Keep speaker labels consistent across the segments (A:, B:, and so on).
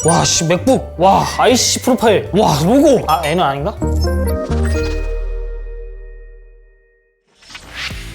A: 와, 씨, 맥북. 와, IC 프로파일. 와, 로고. 아, N은 아닌가?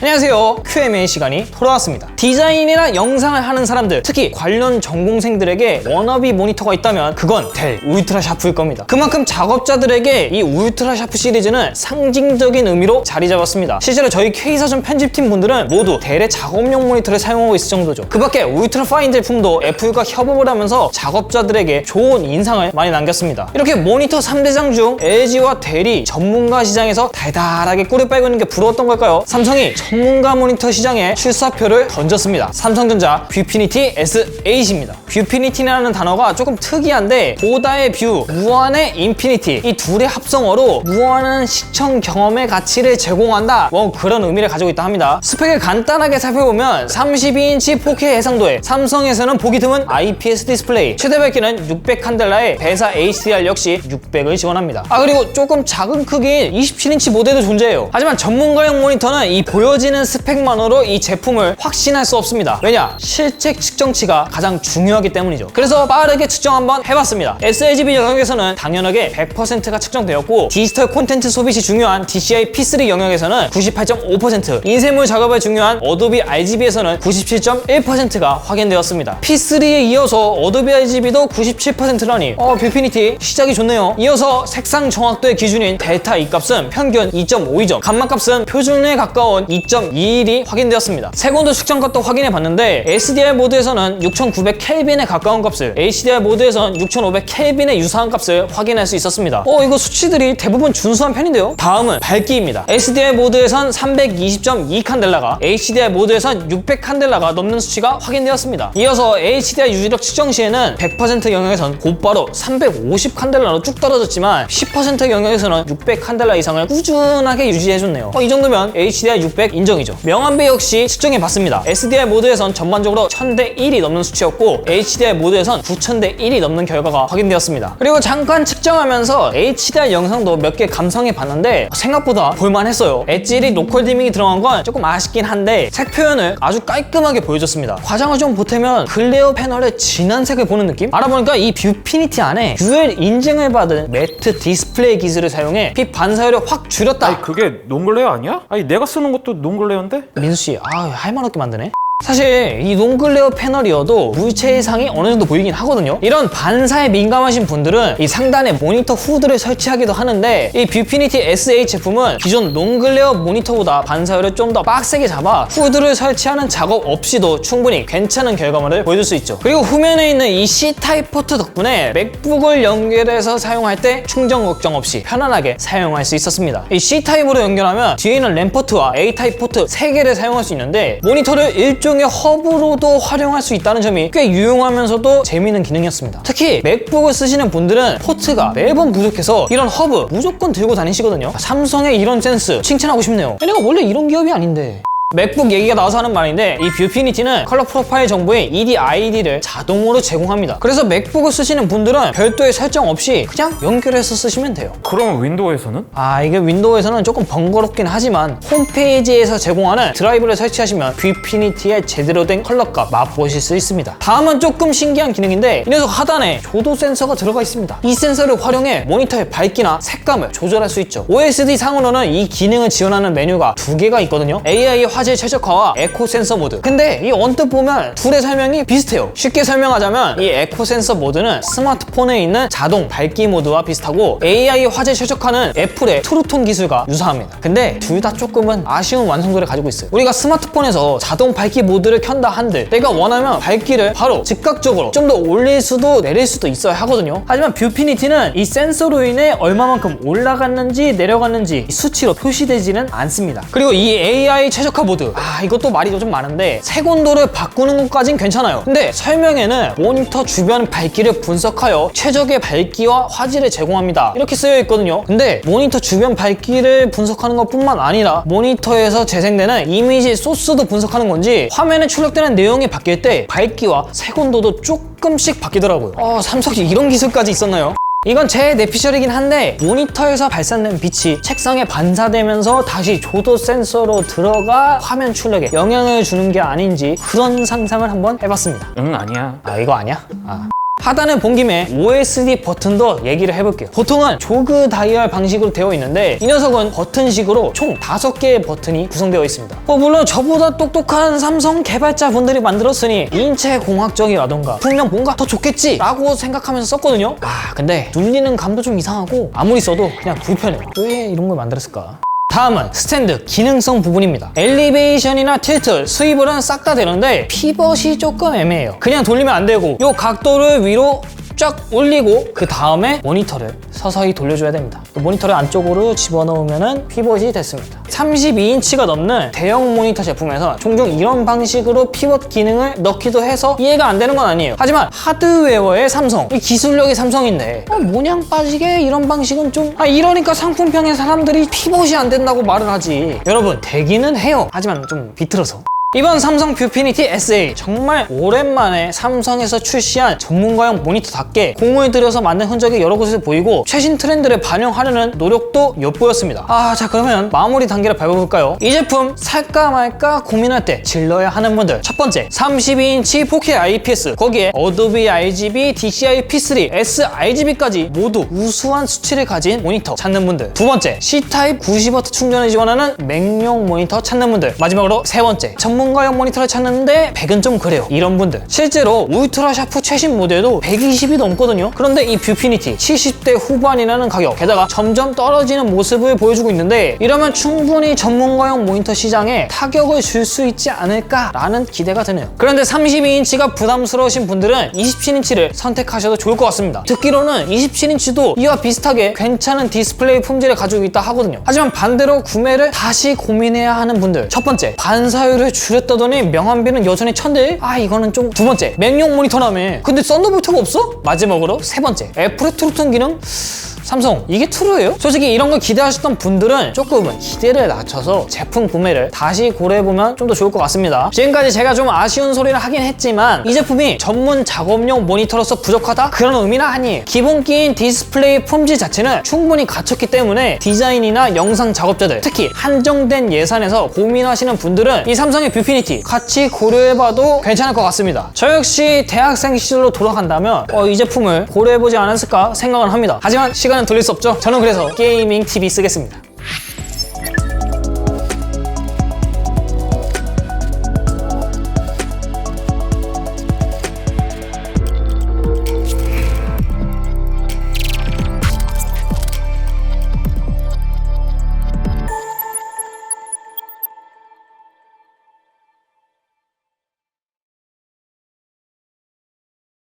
A: 안녕하세요. Q&A 시간이 돌아왔습니다. 디자인이나 영상을 하는 사람들, 특히 관련 전공생들에게 워너비 모니터가 있다면 그건 델 울트라 샤프일 겁니다. 그만큼 작업자들에게 이 울트라 샤프 시리즈는 상징적인 의미로 자리 잡았습니다. 실제로 저희 K사전 편집팀 분들은 모두 델의 작업용 모니터를 사용하고 있을 정도죠. 그 밖에 울트라 파인 제품도 애플과 협업을 하면서 작업자들에게 좋은 인상을 많이 남겼습니다. 이렇게 모니터 3대장 중 LG와 델이 전문가 시장에서 달달하게 꿀을 빨고 있는 게 부러웠던 걸까요? 삼성이 전문가 모니터 시장에 출사표를 던졌습니다. 삼성전자 뷰피니티 S8입니다. 뷰피니티라는 단어가 조금 특이한데 보다의 뷰, 무한의 인피니티, 이 둘의 합성어로 무한한 시청 경험의 가치를 제공한다, 뭐 그런 의미를 가지고 있다 합니다. 스펙을 간단하게 살펴보면 32인치 4K 해상도에 삼성에서는 보기 드문 IPS 디스플레이, 최대 밝기는 600칸델라에 배사 HDR 역시 600을 지원합니다. 그리고 조금 작은 크기인 27인치 모델도 존재해요. 하지만 전문가용 모니터는 이 보여지는 스펙만으로 이 제품을 확신할 수 없습니다. 왜냐? 실제 측정치가 가장 중요하기 때문이죠. 그래서 빠르게 측정 한번 해봤습니다. sRGB 영역에서는 당연하게 100%가 측정되었고, 디지털 콘텐츠 소비 시 중요한 DCI P3 영역에서는 98.5%, 인쇄물 작업에 중요한 어도비 RGB에서는 97.1%가 확인되었습니다. P3에 이어서 어도비 RGB도 97%라니 뷰피니티 시작이 좋네요. 이어서 색상 정확도의 기준인 델타 E 값은 평균 2.52점, 감마 값은 표준에 가까운 2.21이 확인되었습니다. 색온도 측정값도 확인해봤는데 SDR 모드에서는 6900켈빈에 가까운 값을, HDR 모드에서는 6500켈빈에 유사한 값을 확인할 수 있었습니다. 이거 수치들이 대부분 준수한 편인데요. 다음은 밝기입니다. SDR 모드에선 320.2칸델라가, HDR 모드에선 600칸델라가 넘는 수치가 확인되었습니다. 이어서 HDR 유지력 측정 시에는 100% 영역에선 곧바로 350칸델라로 쭉 떨어졌지만 10% 영역에서는 600칸델라 이상을 꾸준하게 유지해줬네요. 이 정도면 HDR 600 인정이죠. 명암비 역시 측정해봤습니다. SDR 모드에선 전반적으로 1000대 1이 넘는 수치였고, HDR 모드에선 9000대 1이 넘는 결과가 확인되었습니다. 그리고 잠깐 측정하면서 HDR 영상도 몇 개 감상해봤는데 생각보다 볼만했어요. 엣지1 로컬 디밍이 들어간 건 조금 아쉽긴 한데 색 표현을 아주 깔끔하게 보여줬습니다. 과장을 좀 보태면 글레어 패널의 진한 색을 보는 느낌? 알아보니까 이 뷰피니티 안에 UL 인증을 받은 매트 디스플레이 기술을 사용해 빛 반사율을 확 줄였다.
B: 아니 그게 논글레어 아니야? 아니 내가 쓰는 것도 논글레어인데?
A: 민수씨, 할말없게 만드네. 사실 이 논글레어 패널이어도 물체 이상이 어느 정도 보이긴 하거든요. 이런 반사에 민감하신 분들은 이 상단에 모니터 후드를 설치하기도 하는데, 이 뷰피니티 S8 제품은 기존 논글레어 모니터보다 반사율을 좀 더 빡세게 잡아 후드를 설치하는 작업 없이도 충분히 괜찮은 결과물을 보여줄 수 있죠. 그리고 후면에 있는 이 C타입 포트 덕분에 맥북을 연결해서 사용할 때 충전 걱정 없이 편안하게 사용할 수 있었습니다. 이 C타입으로 연결하면 뒤에 있는 램 포트와 A타입 포트 3개를 사용할 수 있는데, 모니터를 일종의 허브로도 활용할 수 있다는 점이 꽤 유용하면서도 재미있는 기능이었습니다. 특히 맥북을 쓰시는 분들은 포트가 매번 부족해서 이런 허브 무조건 들고 다니시거든요. 삼성의 이런 센스 칭찬하고 싶네요. 얘네가 원래 이런 기업이 아닌데. 맥북 얘기가 나와서 하는 말인데, 이 뷰피니티는 컬러 프로파일 정보의 ED-ID를 자동으로 제공합니다. 그래서 맥북을 쓰시는 분들은 별도의 설정 없이 그냥 연결해서 쓰시면 돼요.
B: 그러면 윈도우에서는?
A: 이게 윈도우에서는 조금 번거롭긴 하지만 홈페이지에서 제공하는 드라이브를 설치하시면 뷰피니티의 제대로 된 컬러값 맛보실 수 있습니다. 다음은 조금 신기한 기능인데, 이 녀석 하단에 조도 센서가 들어가 있습니다. 이 센서를 활용해 모니터의 밝기나 색감을 조절할 수 있죠. OSD 상으로는 이 기능을 지원하는 메뉴가 2개가 있거든요. AI 화질 최적화와 에코 센서 모드. 근데 이 언뜻 보면 둘의 설명이 비슷해요. 쉽게 설명하자면 이 에코 센서 모드는 스마트폰에 있는 자동 밝기 모드와 비슷하고, AI 화질 최적화는 애플의 트루톤 기술과 유사합니다. 근데 둘 다 조금은 아쉬운 완성도를 가지고 있어요. 우리가 스마트폰에서 자동 밝기 모드를 켠다 한들 내가 원하면 밝기를 바로 즉각적으로 좀 더 올릴 수도 내릴 수도 있어야 하거든요. 하지만 뷰피니티는 이 센서로 인해 얼마만큼 올라갔는지 내려갔는지 수치로 표시되지는 않습니다. 그리고 이 AI 최적화 모드, 이것도 말이 좀 많은데 색온도를 바꾸는 것까진 괜찮아요. 근데 설명에는 모니터 주변 밝기를 분석하여 최적의 밝기와 화질을 제공합니다 이렇게 쓰여 있거든요. 근데 모니터 주변 밝기를 분석하는 것 뿐만 아니라 모니터에서 재생되는 이미지 소스도 분석하는 건지 화면에 출력되는 내용이 바뀔 때 밝기와 색온도도 조금씩 바뀌더라고요. 삼성이 이런 기술까지 있었나요? 이건 제 뇌피셜이긴 한데, 모니터에서 발산된 빛이 책상에 반사되면서 다시 조도 센서로 들어가 화면 출력에 영향을 주는 게 아닌지 그런 상상을 한번 해봤습니다.
B: 응 아니야.
A: 이거 아니야? 하단에 본 김에 OSD 버튼도 얘기를 해볼게요. 보통은 조그 다이얼 방식으로 되어 있는데 이 녀석은 버튼식으로 총 5개의 버튼이 구성되어 있습니다. 물론 저보다 똑똑한 삼성 개발자분들이 만들었으니 인체공학적이라던가 분명 뭔가 더 좋겠지 라고 생각하면서 썼거든요. 근데 눌리는 감도 좀 이상하고 아무리 써도 그냥 불편해요. 왜 이런 걸 만들었을까? 다음은 스탠드 기능성 부분입니다. 엘리베이션이나 틸트, 스위블은 싹 다 되는데 피벗이 조금 애매해요. 그냥 돌리면 안 되고 이 각도를 위로 쫙 올리고 그 다음에 모니터를 서서히 돌려줘야 됩니다. 모니터를 안쪽으로 집어넣으면 피벗이 됐습니다. 32인치가 넘는 대형 모니터 제품에서 종종 이런 방식으로 피벗 기능을 넣기도 해서 이해가 안 되는 건 아니에요. 하지만 하드웨어의 삼성, 이 기술력이 삼성인데 모냥 빠지게 이런 방식은 좀 이러니까 상품평의 사람들이 피벗이 안 된다고 말을 하지. 여러분 되기는 해요. 하지만 좀 비틀어서. 이번 삼성 뷰피니티 SA 정말 오랜만에 삼성에서 출시한 전문가용 모니터답게 공을 들여서 만든 흔적이 여러 곳에서 보이고 최신 트렌드를 반영하려는 노력도 엿보였습니다. 자 그러면 마무리 단계를 밟아볼까요? 이 제품 살까 말까 고민할 때 질러야 하는 분들, 첫 번째 32인치 4K IPS 거기에 어도비 RGB, DCI P3, sRGB까지 모두 우수한 수치를 가진 모니터 찾는 분들, 두 번째 C타입 90W 충전을 지원하는 맥용 모니터 찾는 분들, 마지막으로 세 번째 전문가용 모니터를 찾는데 100은 좀 그래요 이런 분들. 실제로 울트라 샤프 최신 모델도 120이 넘거든요. 그런데 이 뷰피니티 70대 후반이라는 가격, 게다가 점점 떨어지는 모습을 보여주고 있는데 이러면 충분히 전문가용 모니터 시장에 타격을 줄 수 있지 않을까라는 기대가 드네요. 그런데 32인치가 부담스러우신 분들은 27인치를 선택하셔도 좋을 것 같습니다. 듣기로는 27인치도 이와 비슷하게 괜찮은 디스플레이 품질을 가지고 있다 하거든요. 하지만 반대로 구매를 다시 고민해야 하는 분들, 첫 번째 반사율을 줄였다더니 명암비는 여전히 1000대. 이거는 좀. 두 번째 맥용 모니터라며 근데 썬더볼트가 없어? 마지막으로 세 번째 애플의 트루튼 기능. 삼성 이게 트루예요? 솔직히 이런 걸 기대하셨던 분들은 조금은 기대를 낮춰서 제품 구매를 다시 고려해보면 좀 더 좋을 것 같습니다. 지금까지 제가 좀 아쉬운 소리를 하긴 했지만 이 제품이 전문 작업용 모니터로서 부족하다? 그런 의미는 아니에요. 기본기인 디스플레이 품질 자체는 충분히 갖췄기 때문에 디자인이나 영상 작업자들, 특히 한정된 예산에서 고민하시는 분들은 이 삼성의 뷰피니티 같이 고려해봐도 괜찮을 것 같습니다. 저 역시 대학생 시절로 돌아간다면 이 제품을 고려해보지 않았을까 생각은 합니다. 하지만 시간은 돌릴 수 없죠. 저는 그래서 게이밍 TV 쓰겠습니다.